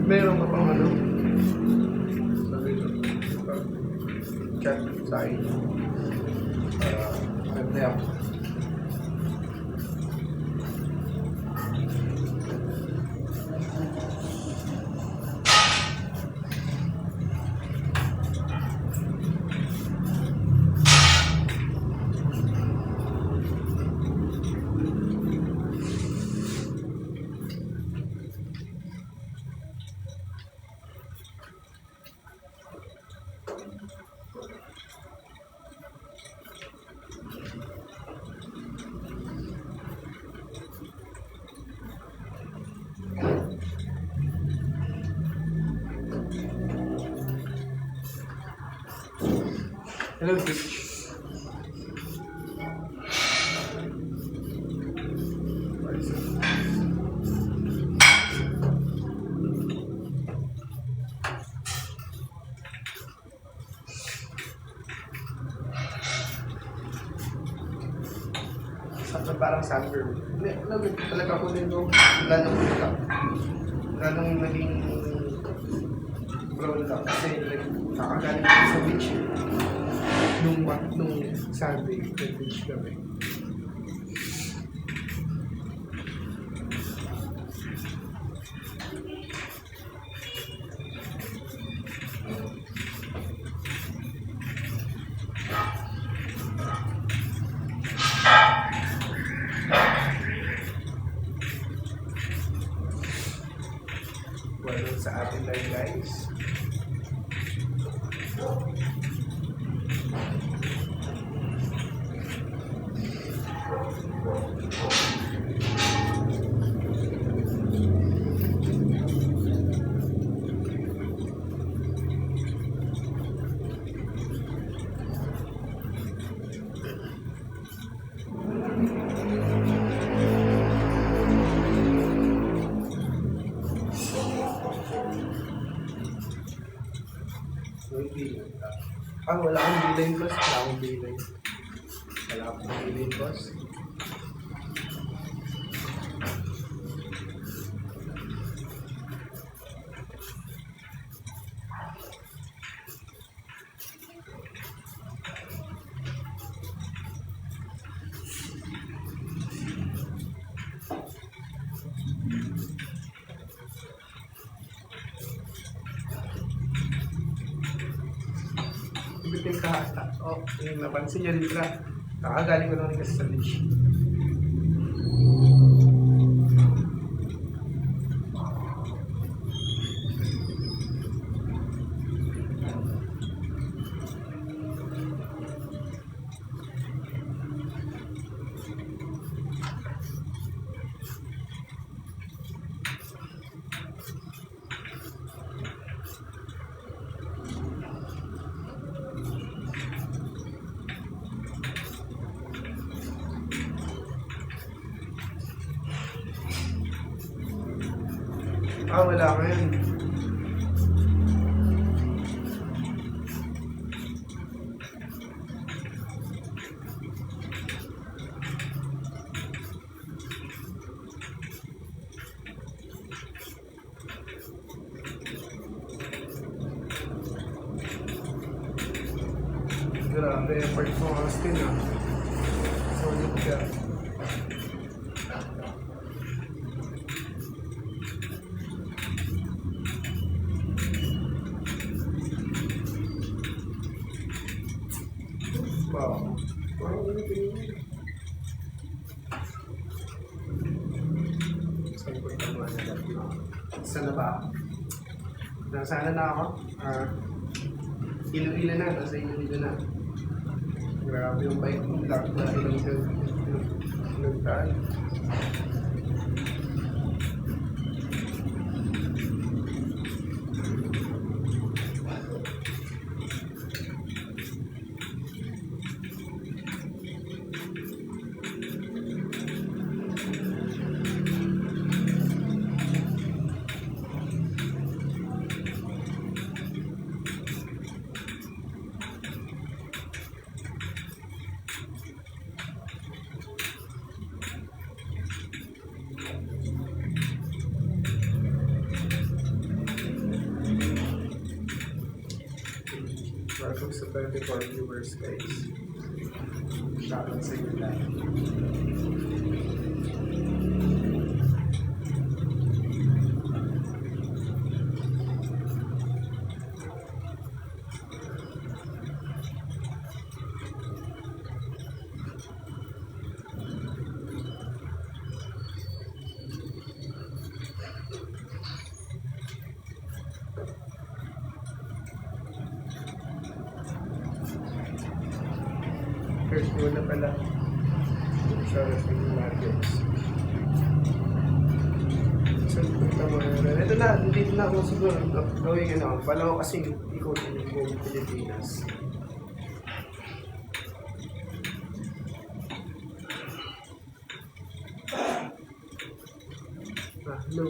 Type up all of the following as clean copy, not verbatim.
Meron ka pang ano? Sabi ko, chat sa akin. Ganda ako. Hello, Twitch. Parang sunburn. Talaga ako din doon. Lalong naging brown lang. Kasi nakagaling ako sa beach. Nung Sunday, nag-beach kami. Welcome sa ating live, guys. Wala akong bilay plus. Wala akong bilay plus. Bitin ka ata. Oh, yung napansin niya rin ka. Nakagaling ko naman kasi sa beach. Wala ka yun. Grabe, part mo Austin ah. Solid ka. Wow. Sana ba? Nasana na ako. Ilu-ila na. Nasa ilu-ila na. Grabe yung bike. Lock na ilang 24 viewers, guys. Shoutout sa inyo lahat. First goal na pala. Sa Wrestling Markets. So, punta mo na. Ito na, dito na ako siguro. Gawin ano. Pala ko kasi ikutin yung buong Pilipinas. Hello.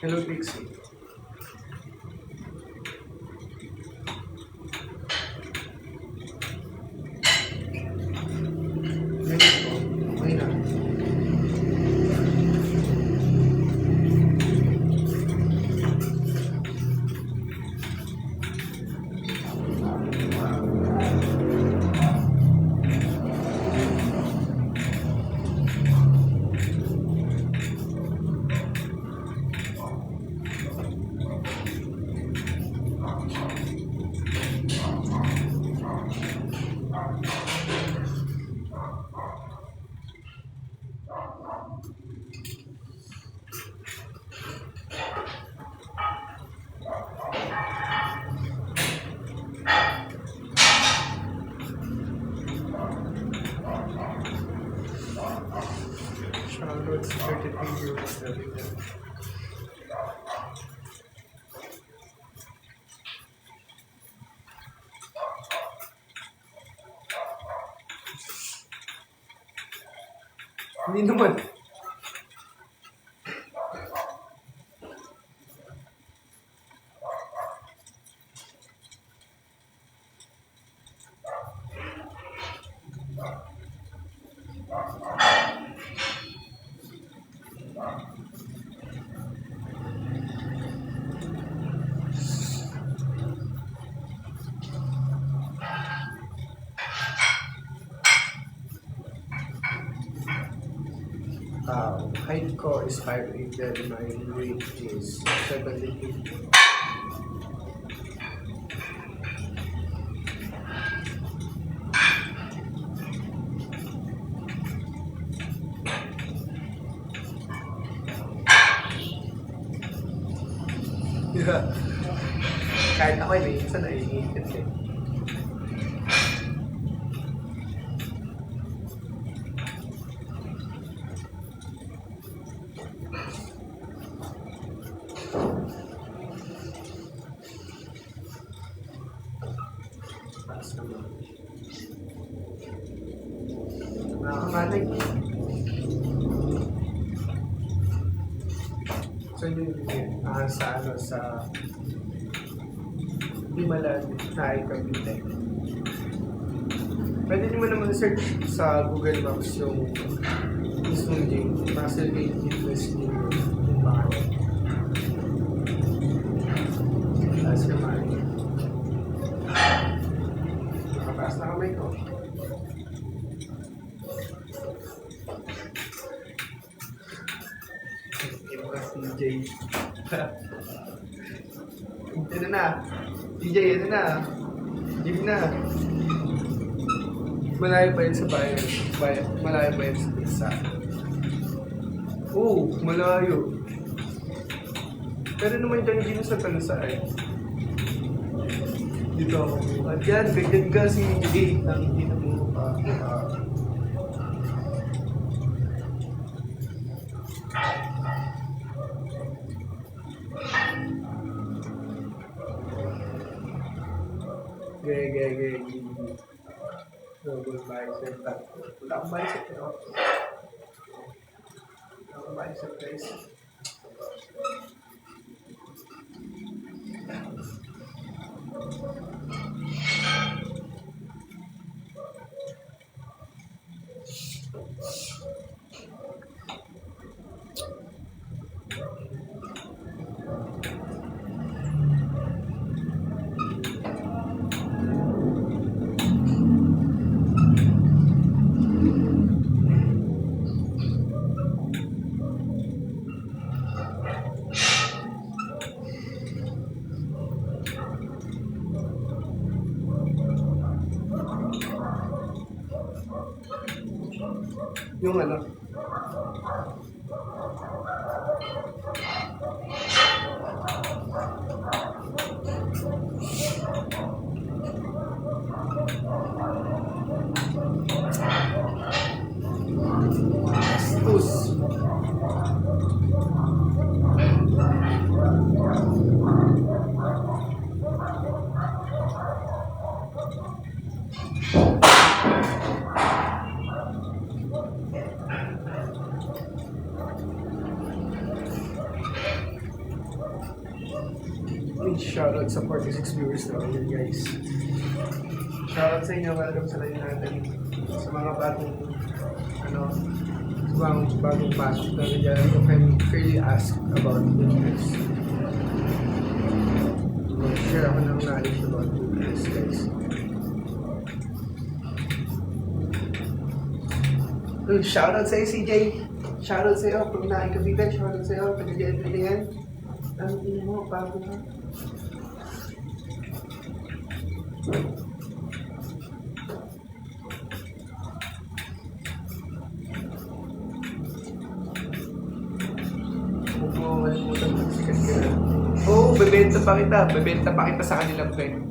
Hello, Pixie. Okay na. Downloads 33 euros every day. Hindi naman. Height ko is 5'8", then my weight is 78. Yeah. Kahit ako ay minsan naiingit eh. Nakakamalig. So yun sa Himalan na Cavite. Pwede nyo naman search sa Google Maps yung mismong gym, Muscle Gate Fitness Gym yung pangalan. Taas kamay. Nakataas na kamay ko. TJ. Ito na. TJ, ito na. Gym na. Malayo pa yun sa bayan. Malayo pa yun sa isa. Oo, malayo. Pero naman dyan din sa Tansa eh. Dito ako. At yan, ganyan ka si TJ. Nakikita mo pa. Gaya. Double bicep. Wala akong bicep pero. Wala akong bicep guys. Yung ano, Astus. Shoutout sa 46 viewers namin yun, guys. Shoutout sa inyo, welcome sa live natin. Sa mga bagong, sa mga bagong pasok na nandiyan, you can freely ask about business. Mag-share ako ng knowledge about business, guys. Shoutout sa iyo, CJ. Shoutout sa iyo, kung nakikabitan, shoutout sa iyo, taga-diyan. Ang ina mo, bago na. Oo, bebenta pa kita. Bebenta pa kita sa kanilang pen.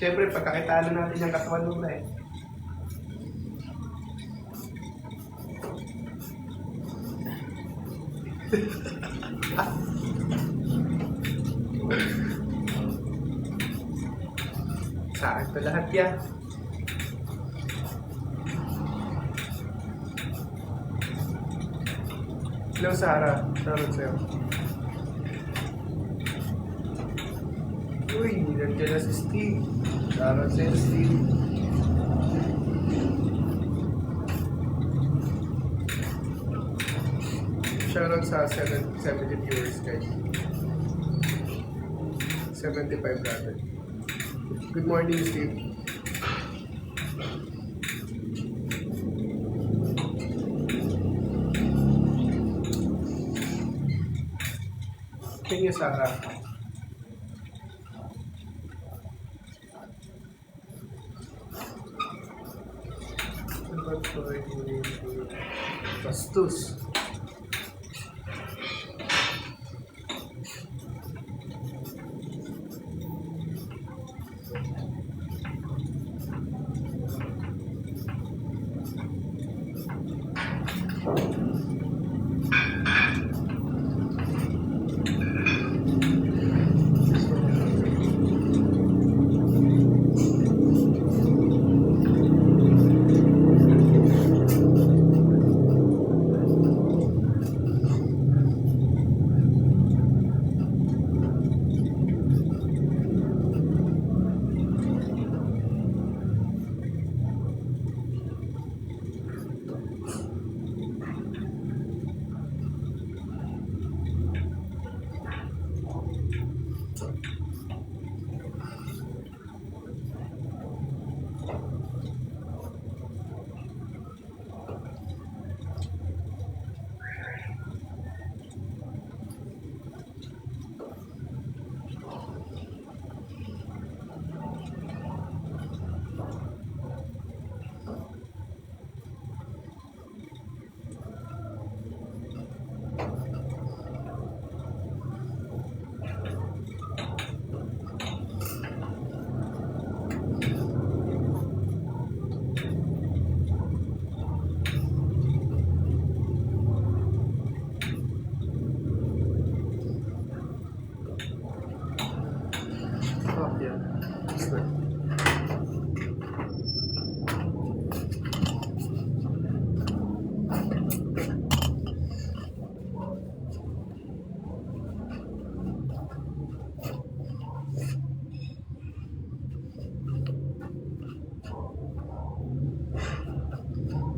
Siyempre, pagkakitalo natin yung katawan mo na eh. Sa akin to lahat yan. Hello, Sarah. Shoutout sa'yo. Uy, nandiyan na si Steve. Shoutout sa'yo, Steve. Shoutout sa 70 viewers, guys. 75 rather. Good morning, Steve. Thank you, Sarah. Bastos.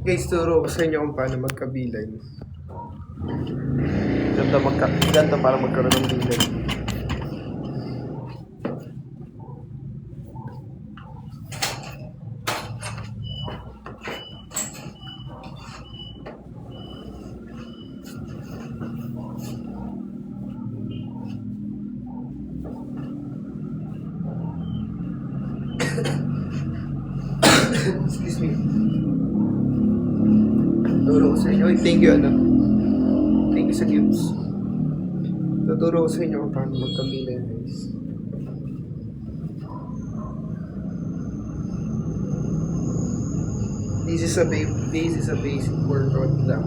Guys, turo ko sa inyo kung paano magkabilay. Ganda para magkaroon ng bilay. excuse me. Tuturo ko sa inyo. Oy, thank you, ano. Thank you sa gifts. Tuturo ko sa inyo kung paano magkabila, guys. This is a basic workout lang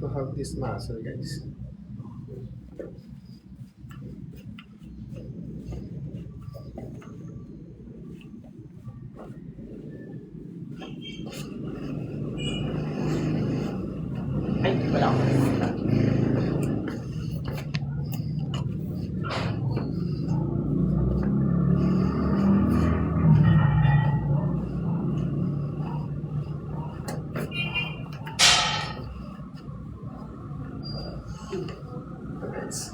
to have this muscle, guys. Ay, wala akong nakikita. Guys.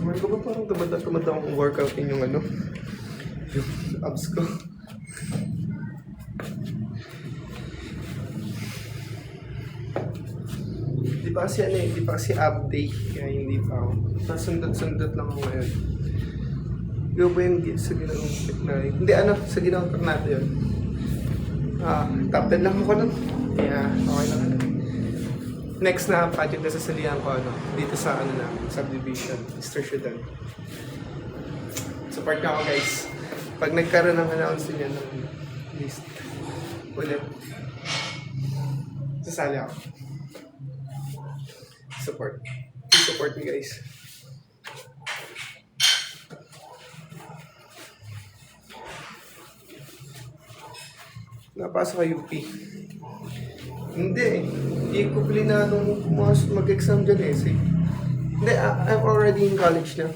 Mahal ko ba parang tumanda akong workoutin yung ano? Yung abs ko. Di pa kasi ab day. Kaya hindi pa ako. Nasundot-sundot lang ako ngayon. Di ba yung sa ginawang fit na yun? Hindi sa ginawang fit natin yun. Top 10 lang ako nun. Kaya okay lang ano. Next na project na sasalihan ko dito sa subdivision, Mr. Shudan. Support nyo ako, guys. Pag nagkaroon ng announcement yan ng list ulit, sasali ako. Support. Please support me, guys. Napasok ka UP. Hindi ko plinanong mag-exam dyan eh. Hindi, I'm already in college na.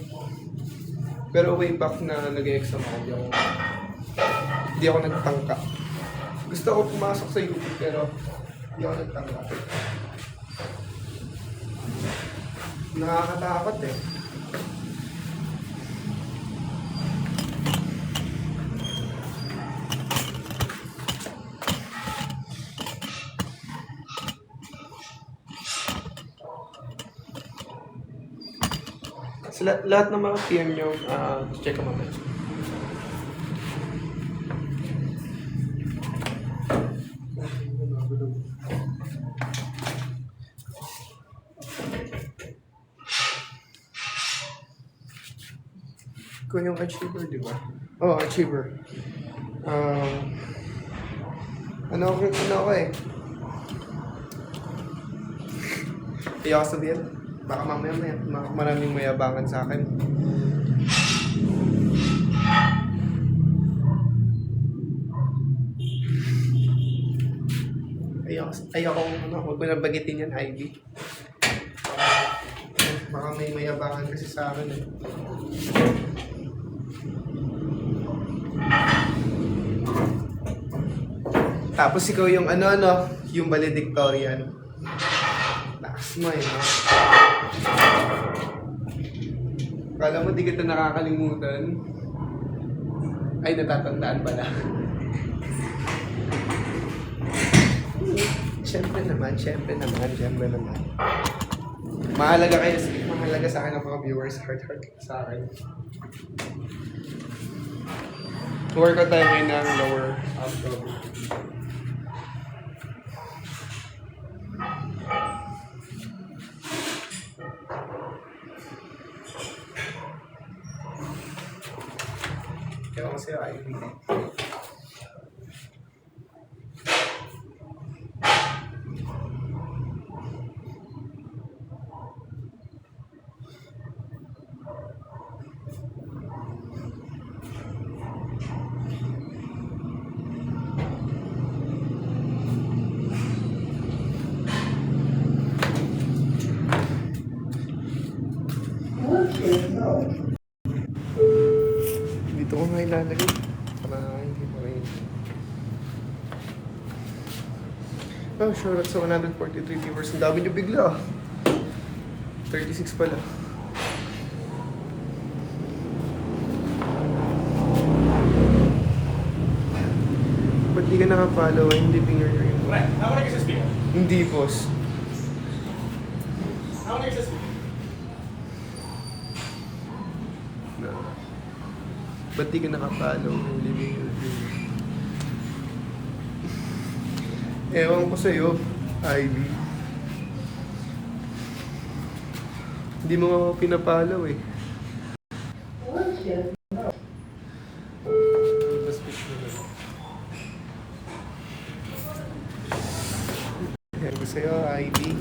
Pero way back na nag-exam ako, hindi ako nagtangka. Gusto ko pumasok sa UP pero hindi ako nagtangka. Nakakatakot eh. So, lahat ng mga PM nyo, check ko mamaya. Ikaw yung achiever, di ba? Oo, achiever. Ano ako eh? Ayoko sabihin. Baka mamaya maraming mayabangan sa akin. Ayoko huwag ko na bagitin yan, Ivy. Baka may mayabangan kasi sa akin eh. Tapos ikaw yung yung valedictorian. Lakas mo eh, no? Kala mo di kita nakakalimutan. Ay, natatandaan pala. Siyempre naman. Mahalaga sa akin ang mga viewers. Heart sa akin. Workout tayo ngayon ng lower abdomen. Kaya kasi Ivy. Dito ko nga Oh, sure. Sa 143 viewers. Ang dami nyo bigla. 36 pala. Ba't di ka nakapollow? Hindi finger ring. Right. Ako nag-SSP ka? Hindi, boss. Ako nag-SSP? No. Ba't di ka nakapollow? Hindi finger ring. Ewan ko sa'yo, Ivy. Hindi mo nga ako pinapollow eh. Mas push mo na. Ewan ko sa'yo, Ivy.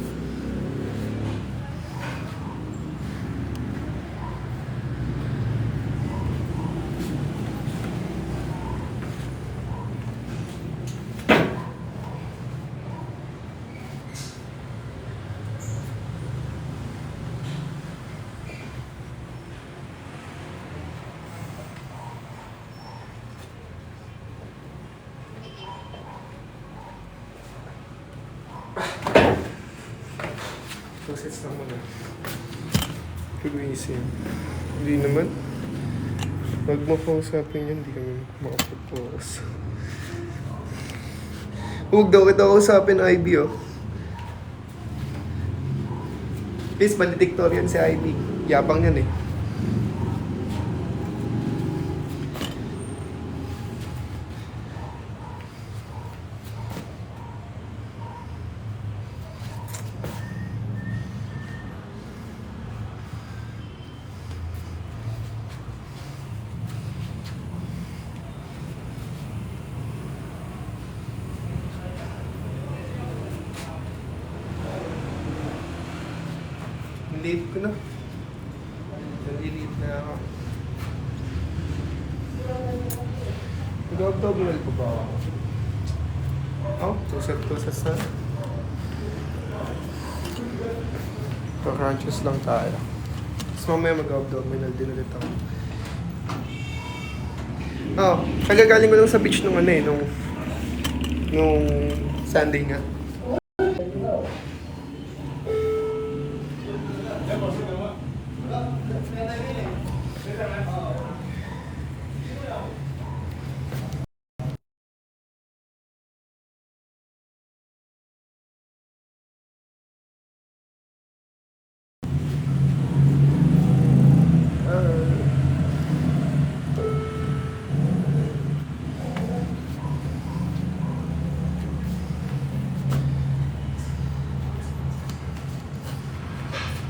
Two sets lang muna. Pag-uisin. Hindi naman. Huwag mo kausapin yun, hindi kami makapag-pause. Huwag daw kita kausapin, Ivy, oh. Please, valedictorian si Ivy. Yabang yan eh. Late ko na. Nalilate na ako. Nag-abdominal pa ba ako? Oh, tusat-tusat na. Pa-crunches lang tayo. Tapos mamaya mag-abdominal din ulit ako. Oh, kagagaling ko lang sa beach nung ano eh, nung Sunday nga.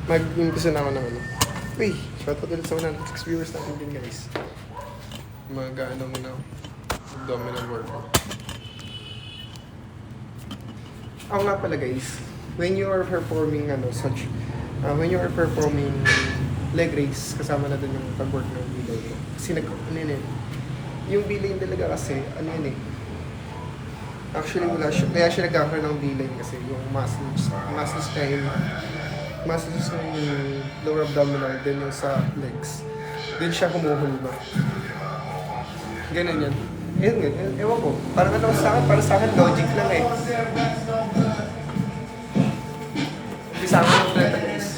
Mag-umpisa na ako ng ano. Uy, shoutout ulit sa 106 viewers natin din guys. Mag-ano muna ako. Abdominal workout. Ako nga pala guys, when you are performing when you are performing leg raise, kasama na dun yung pag-work ng bilay ko. Kasi yung bilay talaga kasi, ano yun eh. Actually wala siya, kaya siya nagkakaroon ng bilay kasi yung muscles ng lower abdominal, then yung sa legs. Then siya humuhulma. Ganun yan. Ewan ko. Parang ano para sa akin, logic lang eh. Umpisa ko ng fleta guys.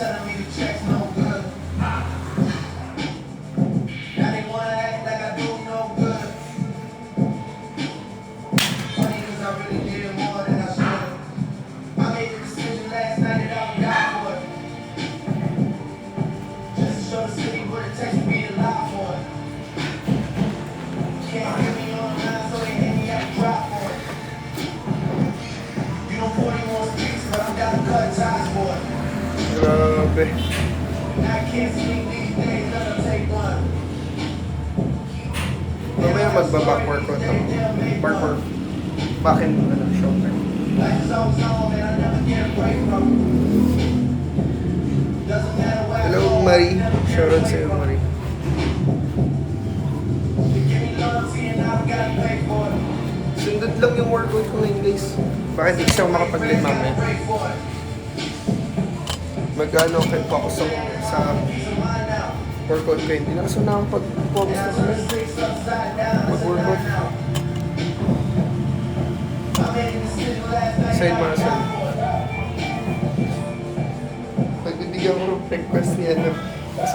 Grabe. Mamaya magba-back workout ako. Back and shoulder. Hello, Marie. Shoutout sa'yo, Marie. Sundot lang yung workout ko ngayon, guys. Bakit di siya makapag-live mamaya? Mag-ano, focus ako sa workout ko. Hindi na kasi na akong pag-focus na kami. Mag-workout. Side massage.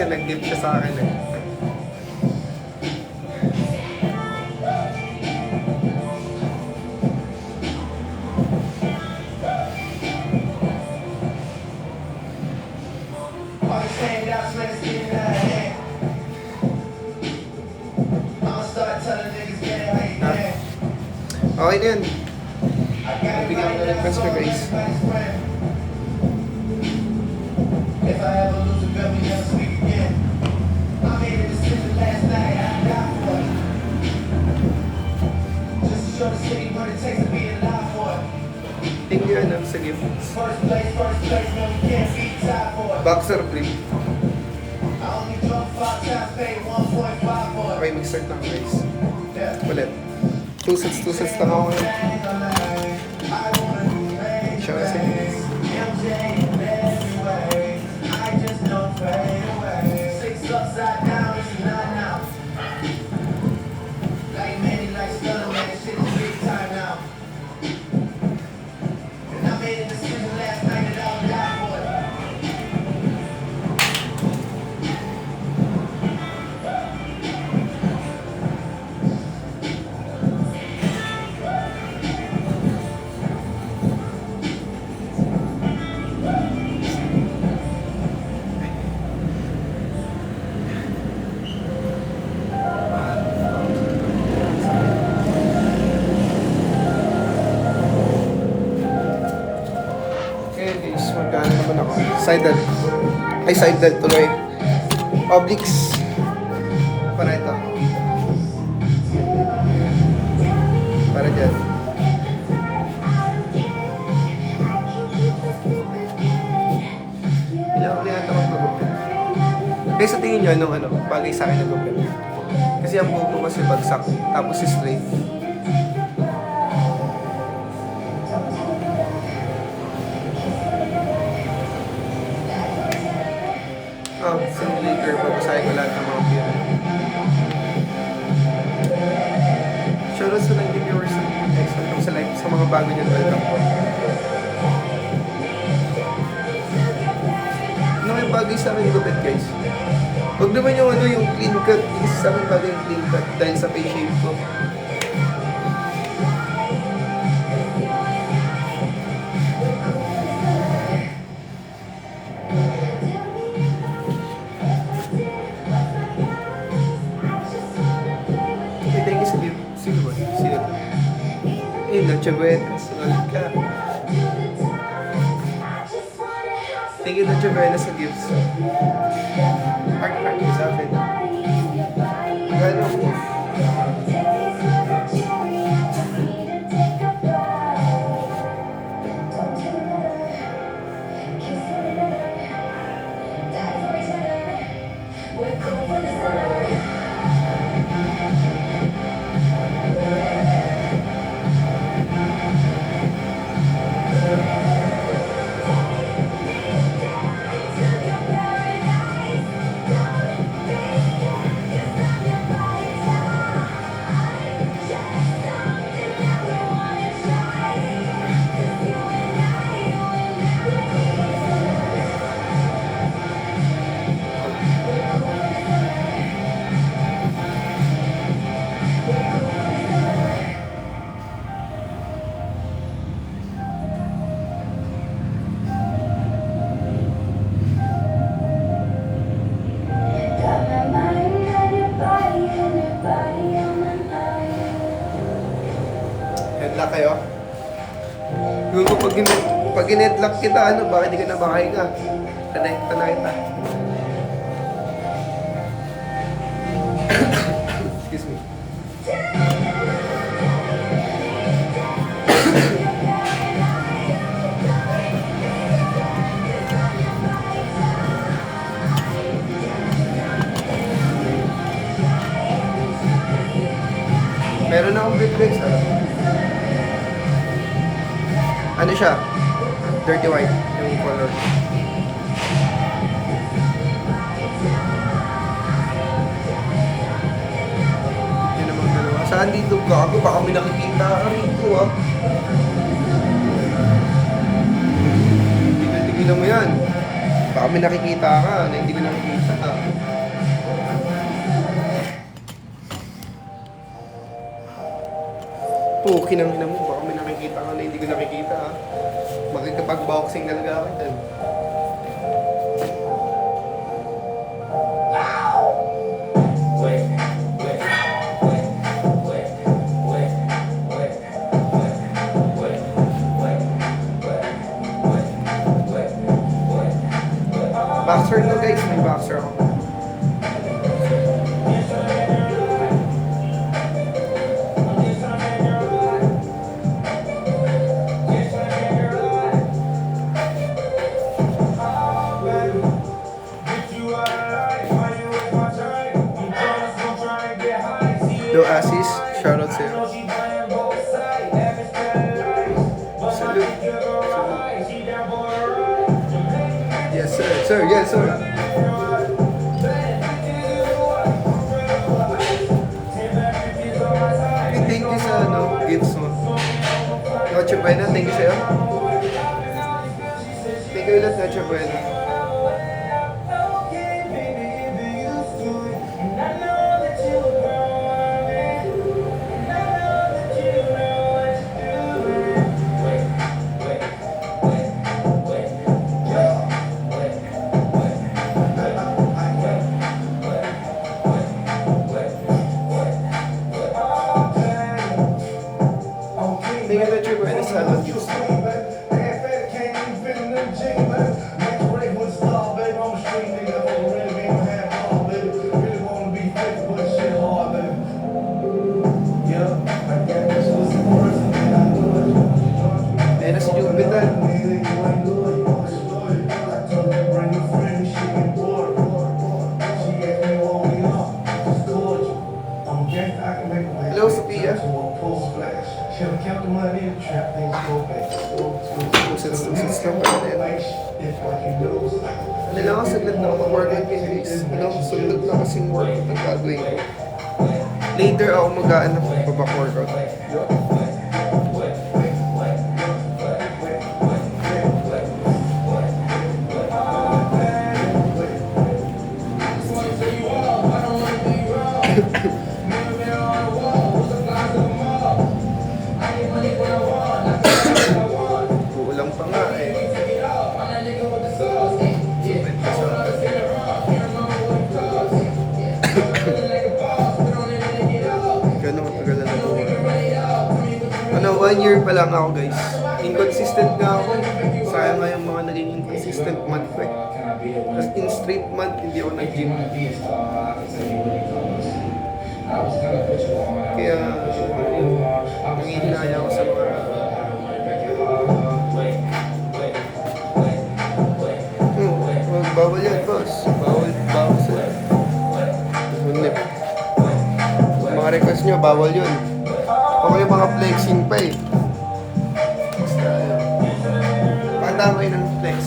kasi nag-gift siya sa akin eh. Okay na yan. Bigyan ko na request ko guys. Thank you ano sa gifts. Boxer print. Okay, mag-start na guys. Ulit. 2 sets lang ako ngayon. Siya kasi. Magkano naman ako? Side delt tuloy. Obliques. Para ito. Para dyan. Ilang ulit ata mag-gupit. Kaya sa tingin nyo, anong bagay sa akin na gupit? Kasi ang buhok ko kasi bagsak. Tapos si straight. Simulator, babasahin ko lahat ng mga view. Shoutout sa 90 viewers sa guys. Welcome sa live sa mga bago nyo. Welcome po. Ano yung bagay sa akin gupit guys? Huwag naman yung yung clean cut. Hindi sa akin bagay yung clean cut dahil sa face shape ko. Noche Buena, sulit ka. Thank you Noche Buena sa gifts. Park sa akin. Magano mo? Headlock kayo? Yung pag in-headlock kita, bakit di ka na makahinga? Tanay kita. Excuse me. Meron akong big ano siya? Dirty white yung color. Yun naman dalawa. Saan dito ka? Ako baka may nakikita ka rito ah. Tigil-tigilan mo yan. Baka may nakikita ka na hindi ko nakikita. Puki ng ina mo, baka may nakikita ka na hindi ko nakikita ha. Makikipag-boxing talaga ako dyan. Boxer to guys, may boxer ako. Do Asis, shoutout sa'yo. Salute. Yes sir, sir, yes sir. Thank you sa Gitson. Noche Buena, thank you sa'yo. Thank you ulit, Noche Buena. Thank you, Noche Buena, sa Gitson. Ayan na si Jupiter. Hello, Sophia. Usits lang pala din. Ano lang ako, saglit na ako mag-workout kay Chris. Saglit lang kasing workout ang gagawin ko. Later ako mag-aan ng babak workout. Kulang pa nga eh. Gano'ng matagal na po. 1 year pa lang ako guys. Inconsistent nga ako. Sayang nga yung mga naging inconsistent month ko eh. Tapos in straight month, hindi ako nag-gym. Kaya nangihinaya ako sa mga bawal yan boss. Bawal sila. Hunip. Mga request nyo, bawal yun. Ako yung mga flexing pa eh. Basta panda kayo ng flex.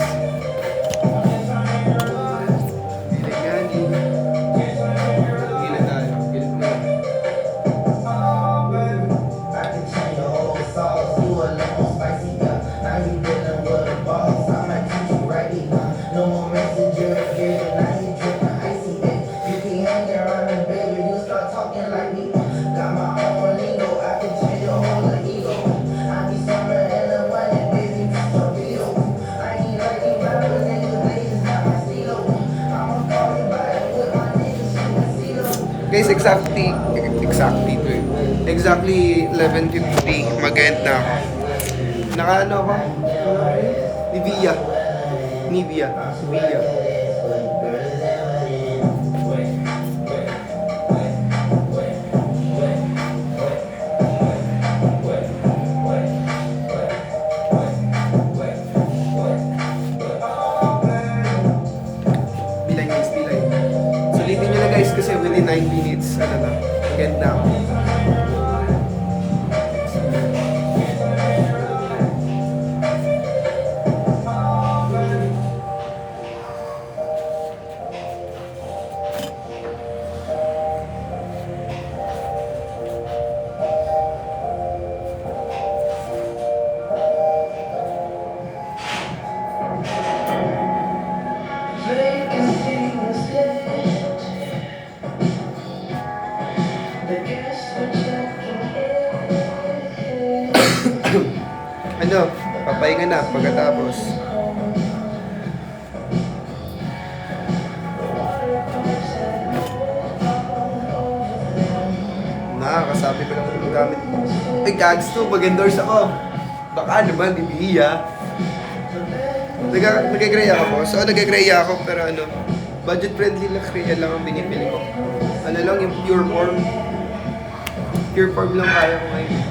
Guys, exactly 11:50 mag-end na ako. Naka-ano ako? Nivea. Bilay. Sulitin nyo na guys kasi within 9 minutes, mag-end na ako. The ano, papahinga na pagkatapos. Nakakasabi ko lang yung gamit. Ay, gags to, mag-endorse ako. Baka naman, ibihiya. Nag-agree ako. So, nag-agree ako, pero ano, budget-friendly na Korea lang ang binibili ko. Ano lang, yung pure form. Pure form lang kaya ko ngayon.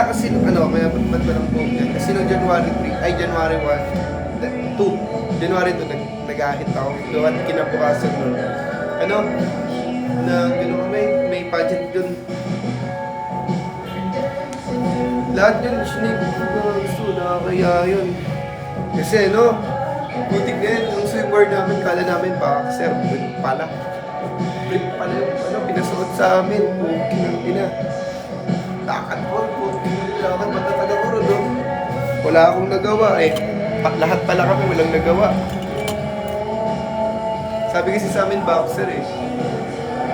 Kasi nung ano, kaya ba't ba lang po yan? Kasi nung January 1, 2, January 2, nag-ahit ako. Doon kinabukasan nun. Ano, gano'n kami, may pageant dun. Lahat yun, sinipin ko gusto, nakakaya yun. Kasi ano, butik na yun, yung swimwear namin, kala namin boxer, pala. Brief pala yung ano, pinasuot sa amin, puking ng ina. Lakad po, lakad matatag ako ron. Wala akong nagawa eh. Lahat pala kami walang nagawa. Sabi kasi sa amin boxer eh.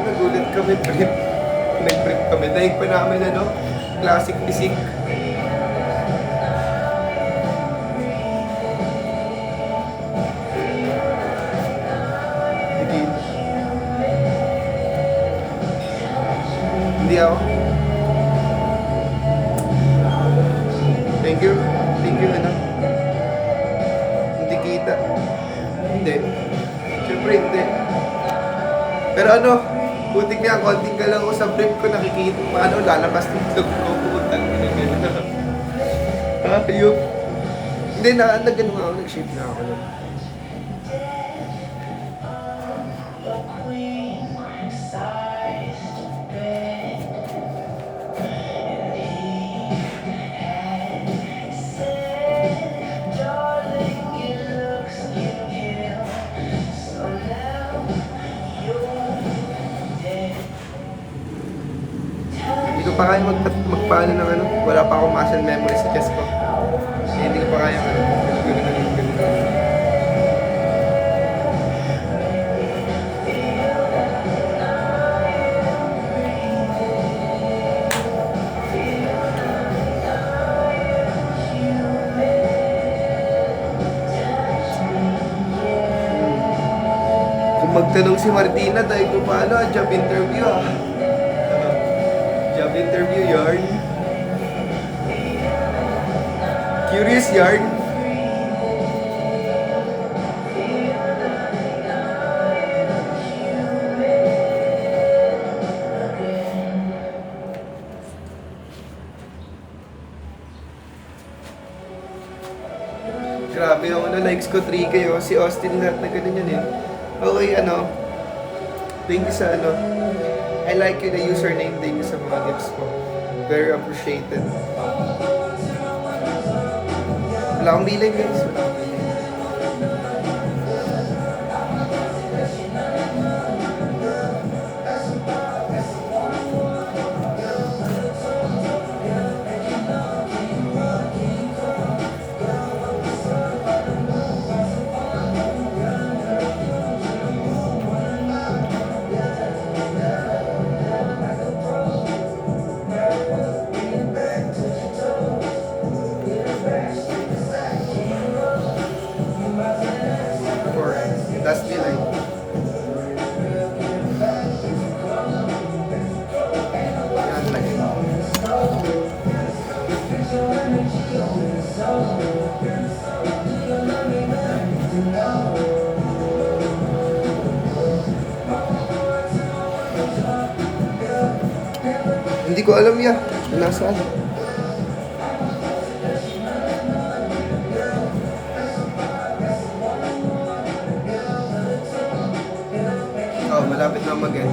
Nagulat kami, brief. Nag-brief kami. Dahil pa namin ano, classic physique. Hindi ako. Thank you, ano? Hindi kita. Hindi. Siyempre, hindi. Pero ano, butik niya, konting ka lang ko sa brief ko, nakikita mo, ano, lalabas ng dog ko, pumuntan ko na gano'n. Ayun. Hindi, nag-ano nga ako, nag-shape na ako. Hindi ko pa kaya magpaano ng ano, wala pa akong muscle memory sa chest ko. Hindi ko pa kaya ano, ganun. Kung magtanong si Martina dahil kung paano, job interview Job interview yarn. Curious yarn. Grabe yung ano, likes ko 3 kayo. Si Austin lahat na ganun yun eh. Okay, ano. Thank you sa ano. I like you, the username. Thank you sa mga gifts ko. Very appreciated. Wala akong bilay guys. Wala akong bilay. Last bilay. Yan lagi. Hindi ko alam yan. Nasaan? Malapit na mag-end.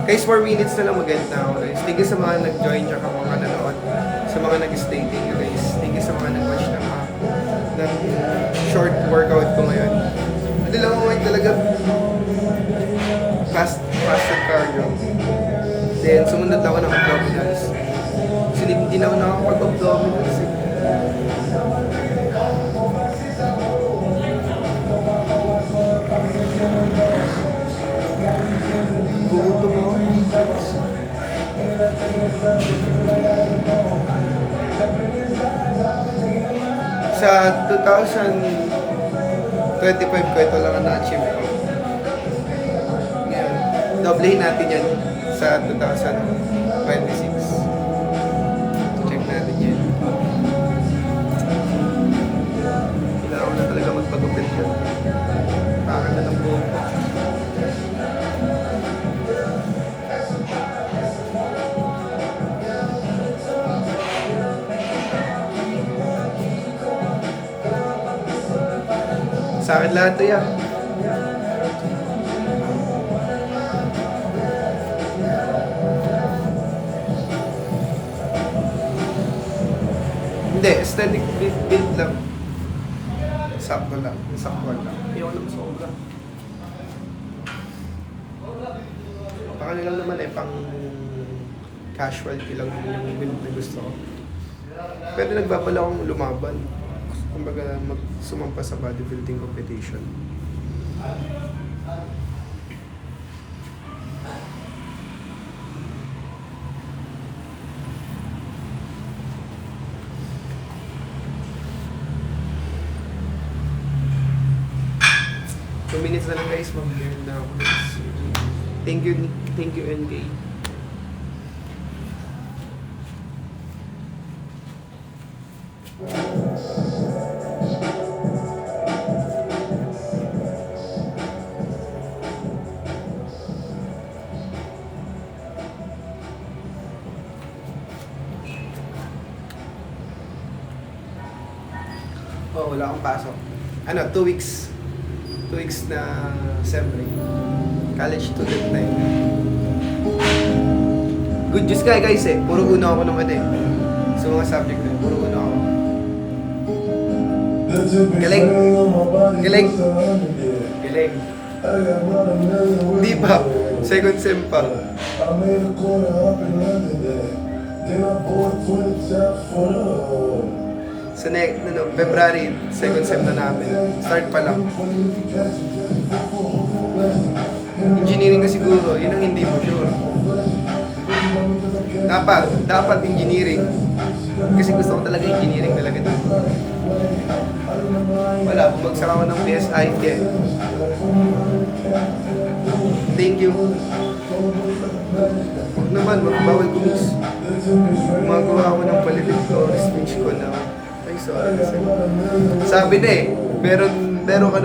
Guys, 4 minutes na lang mag-end na ako guys. Thank you sa mga nag-join tsaka mga nanood. Sa mga nag-stay. Thank you guys. Thank you sa mga nag-watch ng short workout ko ngayon. Hindi lang ako ngayon talaga fasted cardio. Then, sumunod ako ng abdominals. Kasi hindi na ako nakapag-abdominals eh. Sa 2025 ko, ito lang ang na-achieve ko. Ngayon, doblehin natin yan sa 2026. Check natin yan. Kailangan ko na talaga magpagupit yan. Parang na ng buhok ko. Sa akin lahat to yan. Hindi, aesthetic build lang. Sakto lang. Sakto lang. Ayaw naman sobra. Baka lang naman pang casualty lang yung build na gusto ko. Pero nagbabala akong lumaban. Kumbaga sumampa sa bodybuilding competition. Two minutes na lang guys, mag-learn na ako guys. Thank you NK. Oh, wala akong pasok. 2 weeks. 2 weeks na assembly. College student na yun. Good news ka guys Puro uno ako nung sa mga subject na yun. Puro uno ako. Galing. Galing. Galing. Hindi pa. Second sem pa. Sa February, second sem na namin. Start pa lang. Engineering na siguro, yun ang hindi mo sure. Dapat engineering. Kasi gusto ko talaga engineering talaga ito. Wala, bumagsak ako ng PSI. Yeah. Thank you. Huwag naman, magbawal kumis. Gumagawa ako ng valedictory speech ko na sorry kasi. Sabi na meron ka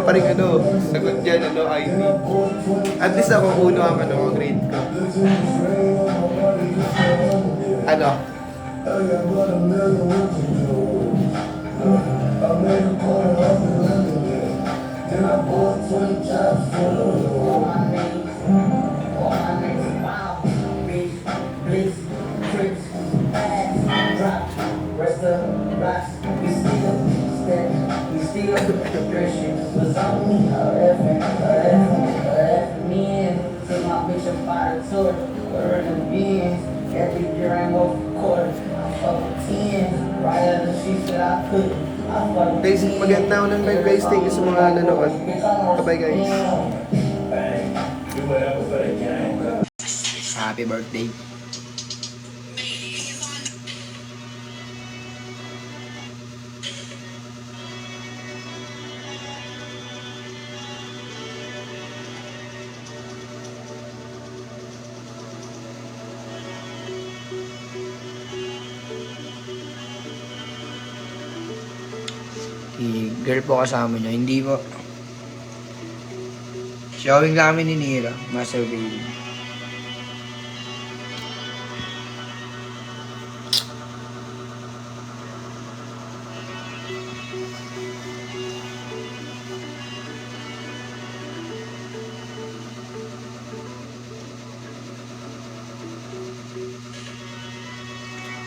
pa rin sagot dyan, ID. At least ako uno ang grade ko. Guys, maganda ako ng live guys. Thank you sa mga nanood. Bye guys. Happy birthday. Girl po kasama nyo, hindi po. Showing namin ni Nira, Master Baby.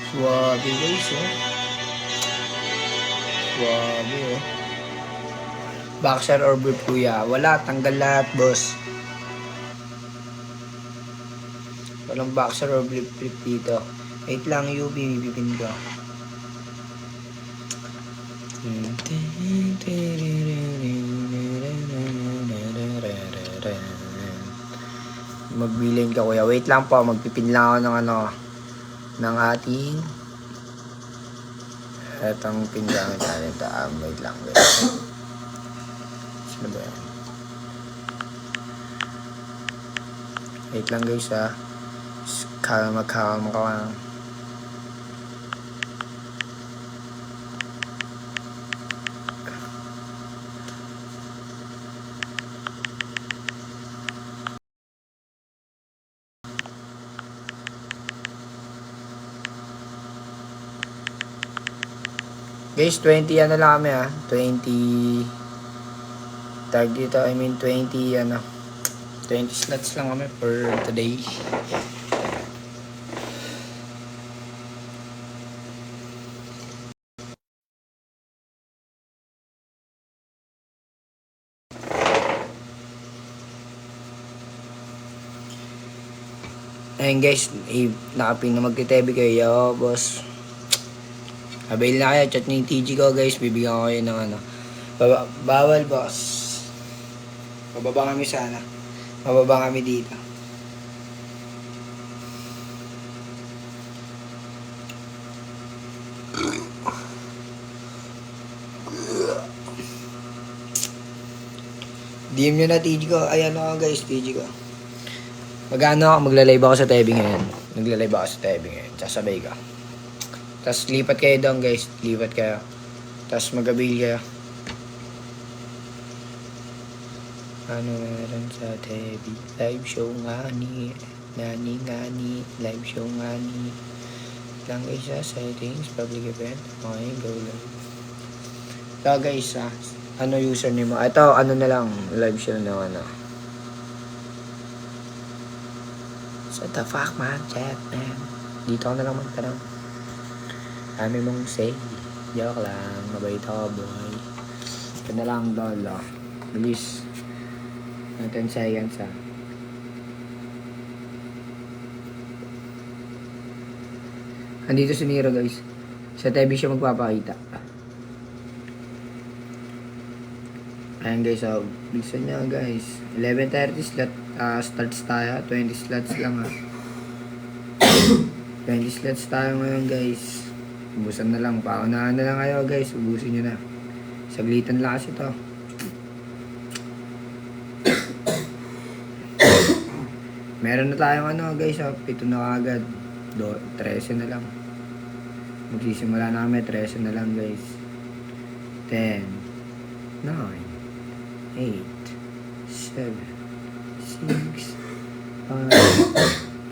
Suwabe guys, Suwabe, Boxer or brief kuya? Wala, tanggal lahat, boss. Walang boxer or brief dito. Wait lang, UB, bibipin ko. bilhin ka kuya. Wait lang po, magpipin lang ako ng ng ating etong pin gamit natin ito. Wait lang guys. Sino ba yan? Wait lang guys kalma ka lang. Guys, 20 ano lang kami 20 tag dito, 20 20 slots lang kami for today. Ayun guys, nakaping na magtitebi kayo, boss. Avail na kayo, chat niyo yung TG ko guys, bibigyan ko kayo ng bawal boss. Mababa kami sana. Mababa kami dito. DM nyo na TG ko. Ayan ako guys, TG ko. Magla-live ako sa Tebi ngayon. Nagla-live ako sa Tebi ngayon. Sasabay ka. Tapos lipat kayo doon guys. Lipat kayo. Tapos mag-avail kayo. Ano meron sa Tebi? Live show nga ni. Nani. Live show nga ni. Lang guys settings. Public event. Okay, go live. Ito guys ano username mo? Ito ano na lang. Live show na What the fuck man, chat man. Dito ako na lang magtanong. Kami mong say. Joke lang, mabait ako boy. Ito na lang lolo. Bilis. 10 seconds Andito si Nero guys. Sa TV siya magpapakita. Ayan guys, bilisan nyo guys. 11:30 slot. Starts tayo, 20 slots lang 20 slots tayo ngayon guys. Ubusan na lang, paunahan na lang kayo guys. Ubusin nyo na. Saglitan lang kasi to. Meron na tayong guys 7 na agad. 13 na lang. Magsisimula na kami, 13 na lang guys. 10 9 8 7 6, 5,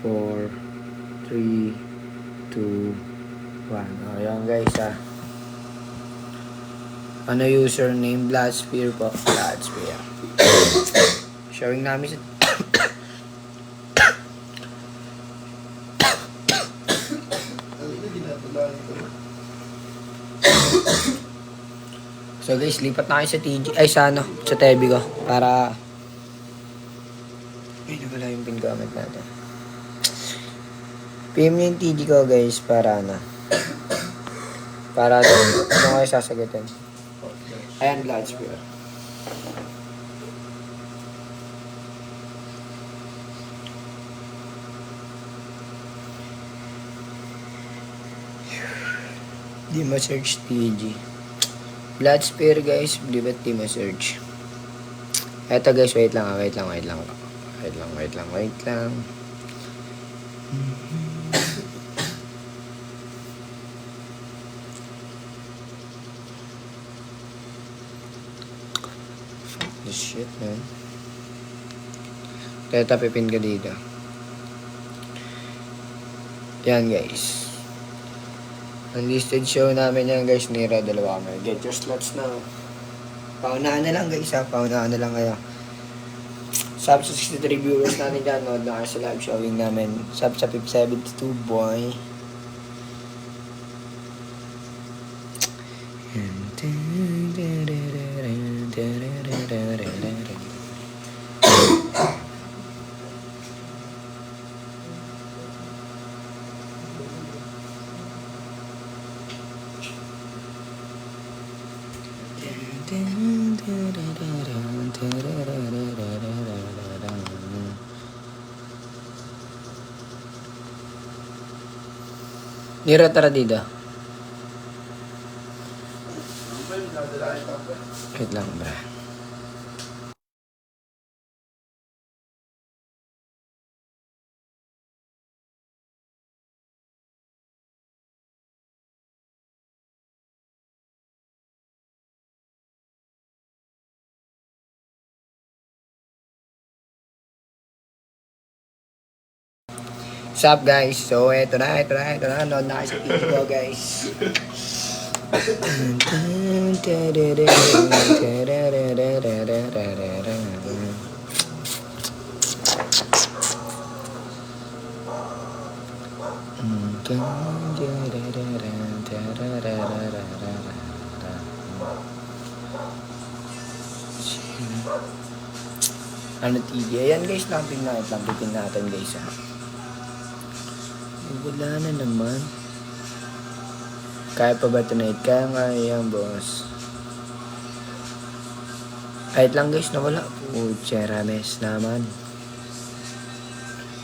4, 3, 2, 1. Ayan guys Ano username? Bloodsphere po. Bloodsphere. Showing namin sa So guys, lipat na kayo sa TG. Ay sa Tebi ko. Para wala yung pin comment natin. PM nyo yung TG ko guys para para ano kayo sasagutin. Ayan, Bloodsphere. Di ma-search TG. Bloodsphere guys, di ba't di ma-search? Eto guys, wait lang. Wait lang. Fuck this shit, man. Kaya pipin ka dito. Yan guys. Unlisted show namin yan guys. Nira, dalawa kami. Get your slots na. Paunahan na lang guys Paunahan na lang kayo. Sub sa 63 viewers natin dyan. Nood na kayo sa live showing namin. Sub sa 572 boy. Nira, tara dito. Wait lang, bra. What's up guys? So eto na, nanood na kayo sa TV ko guys. Ano TV? Ayan guys, lampitin natin guys ha. Wala na naman. Kaya pa ba tonight? Kaya nga yan, boss. Kahit lang guys, nawala. Pucha, rames naman.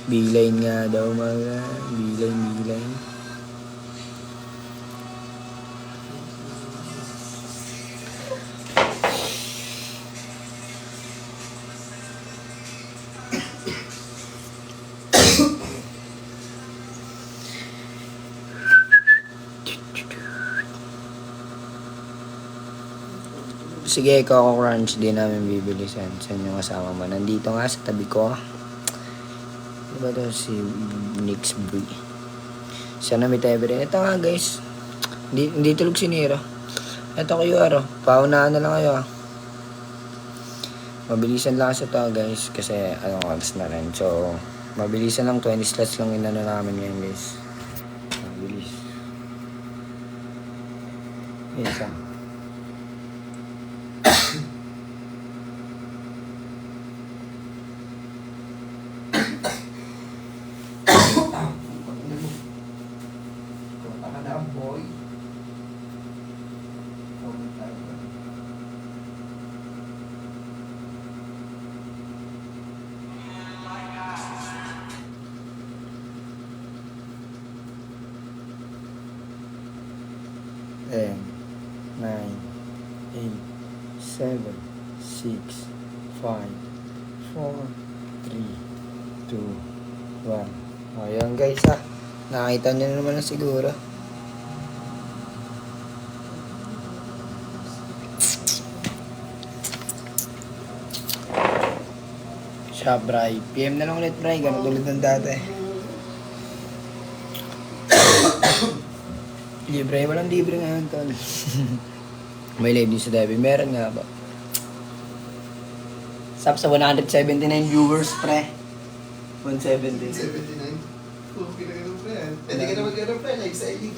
Bilayin nga daw mga. Bilayin. Sige, Coco Crunch din namin bibili sa yung kasama mo. Nandito nga sa tabi ko. Diba to si Nix Brie? Sana may tayo rin. Ito nga guys. Hindi tulog si Nero. Ito kayo paunahan na lang kayo Mabilisan lang sa to guys. Kasi anong oras na rin. So, mabilisan lang. 20 slots lang inano namin ngayon guys. Mabilis. Isa. Boy. Ten, 9, 8, 7, 6, 5, 4, 3, 2, 1. Ayan guys nakita nyo na naman siguro. Siya, Bray. PM na lang ulit, Bray. Ganun tulad ng dati. Libre. Walang libre ngayon, tol. May live din sa Debbie. Meron nga ba? Sap sa 179 viewers, pre. 170. 79? Okay na ganun, pre. Pwede ka na mag-ganun, pre. Like sa ilig.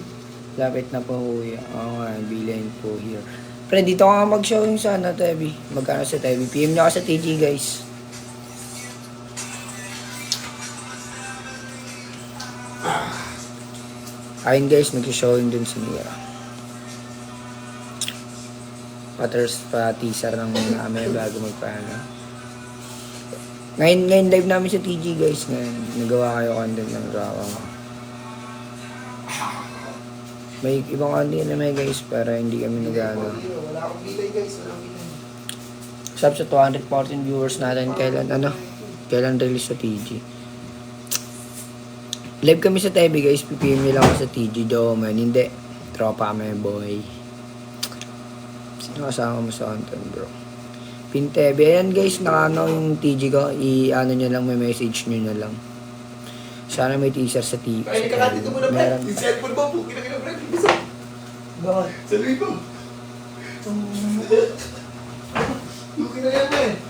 Lapit na po, kuya. Oo nga, bilhin po here. Pre, dito ka nga mag-showing sa Debbie. Magkano sa Debbie? PM nyo ka sa TG, guys. Ayun guys, mag-showing dun si Mira. Paters pa teaser ng namin bago magpaano. Ngayon live namin sa TG guys. Ngayon, nagawa kayo content ng drama mo. May ibang content na may guys para hindi kami nagano. Wala akong bilay guys, walang bilay. Sub sa 214 viewers natin kailan release sa TG. Live kami sa TV guys, PPM nyo lang ako sa TG Doman. Hindi, tropa kami boy. Sino kasama mo sa content bro? Pintebe, ayan guys, nakano yung TG ko. I-ano nyo lang, may message nyo na lang. Sana may teaser sa TV. Ay, nakatito mo na pre. Yung cellphone mo, buki na kayo pre. Bisa. Bakit? Saluhin mo. Buki na yan pre.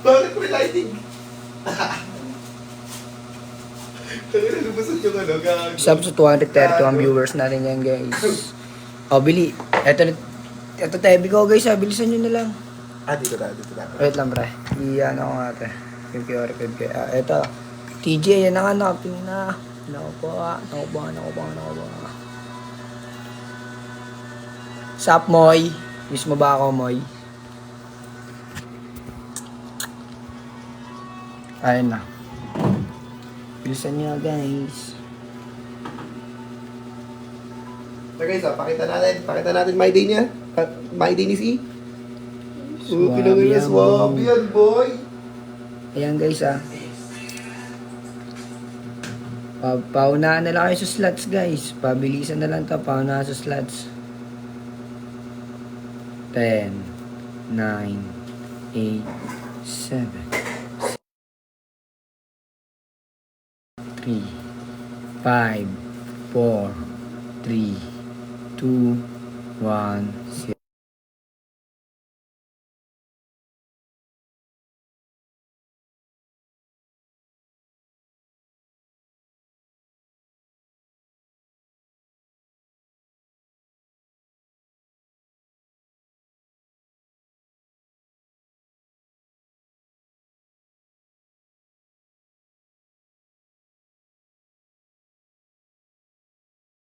Bakit pre lighting? Kaya lumusot yung gago. Sub sa 231 viewers natin yan guys. O, bili. Ito TV ko guys bilisan nyo na lang. Dito na. Wait lang pre. Iyan ako nga ate. Ito. TJ, yan na nga nakapin na. Naku po. Sup, Moy? Miss mo ba ako, Moy? Ayun na. Bilisan nyo guys. So guys, pakita natin my day niya. My day ni si. Swabe yan. Swabe yan, boy. Ayan guys Paunahan na lang kayo sa slots guys. Pabilisan na lang to. Paunahan sa slots. 10, 9, 8, 7, 3, 5, 4, 3, 2, 1, 0.